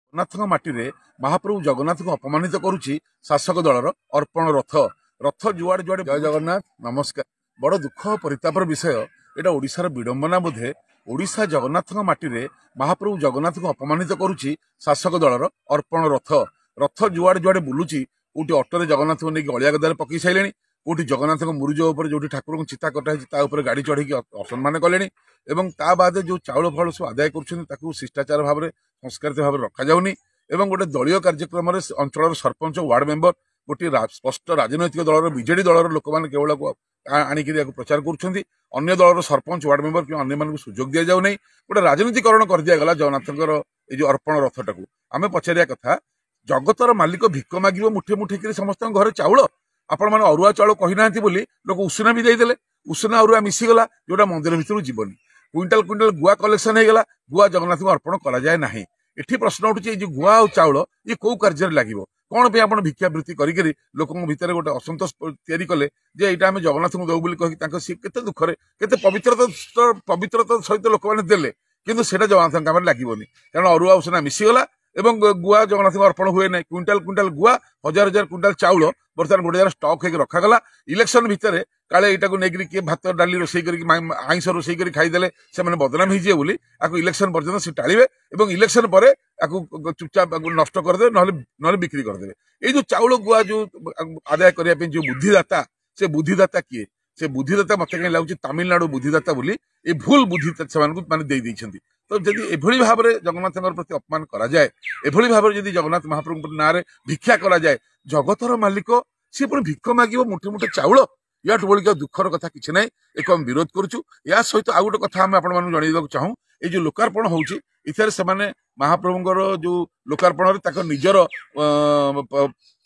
ଜଗନ୍ନାଥଙ୍କ ମାଟିରେ ମହାପ୍ରଭୁ ଜଗନ୍ନାଥଙ୍କୁ ଅପମାନିତ କରୁଛି ଶାସକ ଦଳର ଅର୍ପଣ ରଥ। ରଥ ଯୁଆଡେ ଯୁଆଡେ ଜୟ ଜଗନ୍ନାଥ ନମସ୍କାର। ବଡ ଦୁଃଖ ପରିତାପର ବିଷୟ, ଏଟା ଓଡିଶାର ବିଡମ୍ବନା ବୋଧେ। ଓଡିଶା ଜଗନ୍ନାଥଙ୍କ ମାଟିରେ ମହାପ୍ରଭୁ ଜଗନ୍ନାଥଙ୍କୁ ଅପମାନିତ କରୁଛି ଶାସକ ଦଳର ଅର୍ପଣ ରଥ। ରଥ ଯୁଆଡେ ଯୁଆଡେ ବୁଲୁଛି, କୋଉଠି ଅଟୋରେ ଜଗନ୍ନାଥଙ୍କୁ ନେଇକି ଅଳିଆ ଗଦାରେ ପକେଇ ସାରିଲେଣି, କୋଉଠି ଜଗନ୍ନାଥଙ୍କ ମୁରୁଜ ଉପରେ ଯୋଉଠି ଠାକୁରଙ୍କୁ ଚିତା କଟା ହେଇଛି ତା ଉପରେ ଗାଡି ଚଢେଇକି ଅସମ୍ମାନ କଲେଣି, ଏବଂ ତା ବାଦେ ଯୋଉ ଚାଉଳ ଫଳ ସବୁ ଆଦାୟ କରୁଛନ୍ତି ତାକୁ ଶିଷ୍ଟାଚାର ଭାବରେ ସଂସ୍କାରିତ ଭାବରେ ରଖାଯାଉନି। ଏବଂ ଗୋଟେ ଦଳୀୟ କାର୍ଯ୍ୟକ୍ରମରେ ଅଞ୍ଚଳର ସରପଞ୍ଚ ୱାର୍ଡ ମେମ୍ବର ଗୋଟିଏ ସ୍ପଷ୍ଟ ରାଜନୈତିକ ଦଳର ବିଜେଡି ଦଳର ଲୋକମାନେ କେବଳ ଆଣିକି ପ୍ରଚାର କରୁଛନ୍ତି। ଅନ୍ୟ ଦଳର ସରପଞ୍ଚ ୱାର୍ଡ ମେମ୍ବର କିମ୍ବା ଅନ୍ୟମାନଙ୍କୁ ସୁଯୋଗ ଦିଆଯାଉ ନାହିଁ। ଗୋଟେ ରାଜନୀତିକରଣ କରିଦିଆଗଲା ଜଗନ୍ନାଥଙ୍କର ଏଇ ଯୋଉ ଅର୍ପଣ ରଥଟାକୁ। ଆମେ ପଚାରିବା କଥା, ଜଗତର ମାଲିକ ଭିକ ମାଗିବ ମୁଠେ ମୁଠେ କରି ସମସ୍ତଙ୍କ ଘରେ ଚାଉଳ? ଆପଣ ମାନେ ଅରୁଆ ଚାଉଳ କହିନାହାନ୍ତି ବୋଲି ଲୋକ ଉଷୁନା ବି ଦେଇଦେଲେ। ଉଷୁନା ଅରୁଆ ମିଶିଗଲା, ଯୋଉଟା ମନ୍ଦିର ଭିତରୁ ଯିବନି। କୁଇଣ୍ଟାଲ କୁଇଣ୍ଟାଲ ଗୁଆ କଲେକ୍ସନ ହେଇଗଲା, ଗୁଆ ଜଗନ୍ନାଥଙ୍କୁ ଅର୍ପଣ କରାଯାଏ ନାହିଁ। ଏଠି ପ୍ରଶ୍ନ ଉଠୁଛି, ଏଇ ଯୋଉ ଗୁଆ ଆଉ ଚାଉଳ ଇଏ କୋଉ କାର୍ଯ୍ୟରେ ଲାଗିବ? କଣ ପାଇଁ ଆପଣ ଭିକ୍ଷାବୃତ୍ତି କରିକି ଲୋକଙ୍କ ଭିତରେ ଗୋଟେ ଅସନ୍ତୋଷ ତିଆରି କଲେ ଯେ ଏଇଟା ଆମେ ଜଗନ୍ନାଥଙ୍କୁ ଦଉ ବୋଲି କହିକି ତାଙ୍କ ସିଏ କେତେ ଦୁଃଖରେ କେତେ ପବିତ୍ରତା ସହିତ ଲୋକମାନେ ଦେଲେ, କିନ୍ତୁ ସେଇଟା ଜଗନ୍ନାଥଙ୍କ କାମରେ ଲାଗିବନି। କାରଣ ଅରୁଆ ଉଷୁନା ମିଶିଗଲା ଏବଂ ଗୁଆ ଜଗନ୍ନାଥଙ୍କୁ ଅର୍ପଣ ହୁଏ ନାହିଁ। କୁଇଣ୍ଟାଲ କୁଇଣ୍ଟାଲ ଗୁଆ, ହଜାର ହଜାର କୁଇଣ୍ଟାଲ ଚାଉଳ ବର୍ତ୍ତମାନ ଗୋଟେ ଜାଗାରେ ଷ୍ଟକ୍ ହେଇକି ରଖାଗଲା। ଇଲେକ୍ସନ ଭିତରେ କାଳେ ଏଇଟାକୁ ନେଇକରି କିଏ ଭାତ ଡାଲି ରୋଷେଇ କରିକି ଆଇଁଷ ରୋଷେଇ କରି ଖାଇଦେଲେ ସେମାନେ ବଦନାମ ହେଇଯିବେ ବୋଲି ଆକୁ ଇଲେକ୍ସନ ପର୍ଯ୍ୟନ୍ତ ସେ ଟାଳିବେ ଏବଂ ଇଲେକ୍ସନ ପରେ ଆକୁ ଚୁପଚାପ ନଷ୍ଟ କରିଦେବେ, ନହେଲେ ବିକ୍ରି କରିଦେବେ। ଏଇ ଯୋଉ ଚାଉଳ ଗୁଆ ଯୋଉ ଆଦାୟ କରିବା ପାଇଁ ଯୋଉ ବୁଦ୍ଧିଦାତା, ସେ ବୁଦ୍ଧିଦାତା କିଏ? ସେ ବୁଦ୍ଧିଦାତା ମତେ କାହିଁ ଲାଗୁଛି ତାମିଲନାଡୁ ବୁଦ୍ଧିଦାତା ବୋଲି ଏ ଭୁଲ ବୁଦ୍ଧି ସେମାନଙ୍କୁ ମାନେ ଦେଇଛନ୍ତି। ତ ଯଦି ଏଭଳି ଭାବରେ ଜଗନ୍ନାଥଙ୍କ ପ୍ରତି ଅପମାନ କରାଯାଏ, ଏଭଳି ଭାବରେ ଯଦି ଜଗନ୍ନାଥ ମହାପ୍ରଭୁଙ୍କ ନାଁରେ ଭିକ୍ଷା କରାଯାଏ, ଜଗତର ମାଲିକ ସିଏ ପୁଣି ଭିକ ମାଗିବ ମୁଠେ ମୁଠେ ଚାଉଳ? ୟାଠୁ ବଳିକ ଦୁଃଖର କଥା କିଛି ନାହିଁ। ଏକୁ ଆମେ ବିରୋଧ କରୁଛୁ। ଏହା ସହିତ ଆଉ ଗୋଟେ କଥା ଆମେ ଆପଣମାନଙ୍କୁ ଜଣେଇବାକୁ ଚାହୁଁ, ଏଇ ଯୋଉ ଲୋକାର୍ପଣ ହଉଛି ଏଥିରେ ସେମାନେ ମହାପ୍ରଭୁଙ୍କର ଯୋଉ ଲୋକାର୍ପଣରେ ତାଙ୍କ ନିଜର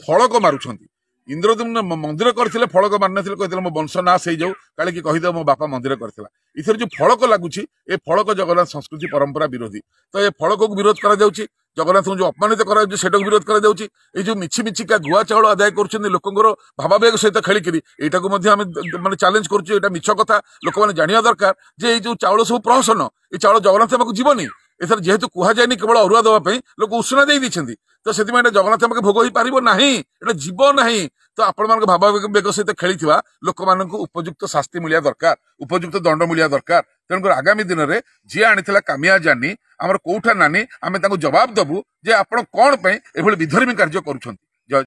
ଫଳକ ମାରୁଛନ୍ତି। ଇନ୍ଦ୍ରଦ୍ୟୁମ୍ନ ମନ୍ଦିର କରିଥିଲେ, ଫଳକ ମାରିନଥିଲେ, କହିଥିଲେ ମୋ ବଂଶ ନାଶ ହେଇଯାଉ, କାଳେ କି କହିଦେବ ମୋ ବାପା ମନ୍ଦିର କରିଥିଲା। ଏଥିରେ ଯୋଉ ଫଳକ ଲାଗୁଛି, ଏ ଫଳକ ଜଗନ୍ନାଥ ସଂସ୍କୃତି ପରମ୍ପରା ବିରୋଧୀ। ତ ଏ ଫଳକକୁ ବିରୋଧ କରାଯାଉଛି, ଜଗନ୍ନାଥଙ୍କୁ ଯୋଉ ଅପମାନିତ କରାଯାଉଛି ସେଟାକୁ ବିରୋଧ କରାଯାଉଛି। ଏଇ ଯୋଉ ମିଛିକା ଗୁଆ ଚାଉଳ ଆଦାୟ କରୁଛନ୍ତି ଲୋକଙ୍କର ଭାବାବେଗ ସହିତ ଖେଳିକିରି, ଏଇଟାକୁ ମଧ୍ୟ ଆମେ ମାନେ ଚ୍ୟାଲେଞ୍ଜ କରୁଛୁ। ଏଇଟା ମିଛ କଥା, ଲୋକମାନେ ଜାଣିବା ଦରକାର ଯେ ଏଇ ଯୋଉ ଚାଉଳ ସବୁ ପ୍ରହସନ, ଏଇ ଚାଉଳ ଜଗନ୍ନାଥ ପାଖକୁ ଯିବନି। ଏଥର ଯେହେତୁ କୁହାଯାଏନି କେବଳ ଅରୁଆ ଦେବା ପାଇଁ, ଲୋକ ଉଷୁନା ଦେଇ ଦେଇଛନ୍ତି, ତ ସେଥିପାଇଁ ଏଟା ଜଗନ୍ନାଥ ପାଖେ ଭୋଗ ହେଇପାରିବ ନାହିଁ, ଏଟା ଯିବ ନାହିଁ। ତ ଆପଣମାନଙ୍କ ଭାବାବେଗ ସହିତ ଖେଳିଥିବା ଲୋକମାନଙ୍କୁ ଉପଯୁକ୍ତ ଶାସ୍ତି ମିଳିବା ଦରକାର, ଉପଯୁକ୍ତ ଦଣ୍ଡ ମିଳିବା ଦରକାର। ତେଣୁକରି ଆଗାମୀ ଦିନରେ ଯିଏ ଆଣିଥିଲା କାମିଆ ଜାନି ଆମର କୋଉଠା ନାନି, ଆମେ ତାଙ୍କୁ ଜବାବ ଦବୁ ଯେ ଆପଣ କଣ ପାଇଁ ଏଭଳି ବିଧର୍ମୀ କାର୍ଯ୍ୟ କରୁଛନ୍ତି।